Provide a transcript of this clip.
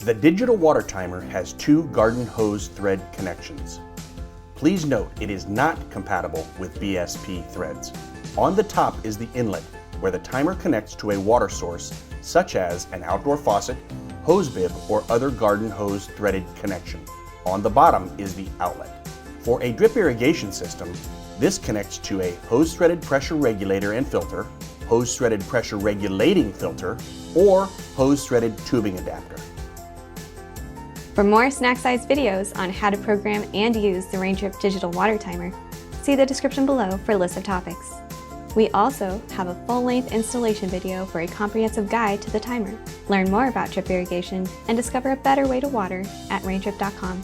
The digital water timer has two garden hose thread connections. Please note it is not compatible with BSP threads. On the top is the inlet where the timer connects to a water source such as an outdoor faucet, hose bib, or other garden hose threaded connection. On the bottom is the outlet. For a drip irrigation system, this connects to a hose threaded pressure regulator and filter, hose threaded pressure regulating filter, or hose threaded tubing adapter. For more snack-sized videos on how to program and use the Raindrip digital water timer, see the description below for a list of topics. We also have a full-length installation video for a comprehensive guide to the timer. Learn more about drip irrigation and discover a better way to water at raindrip.com.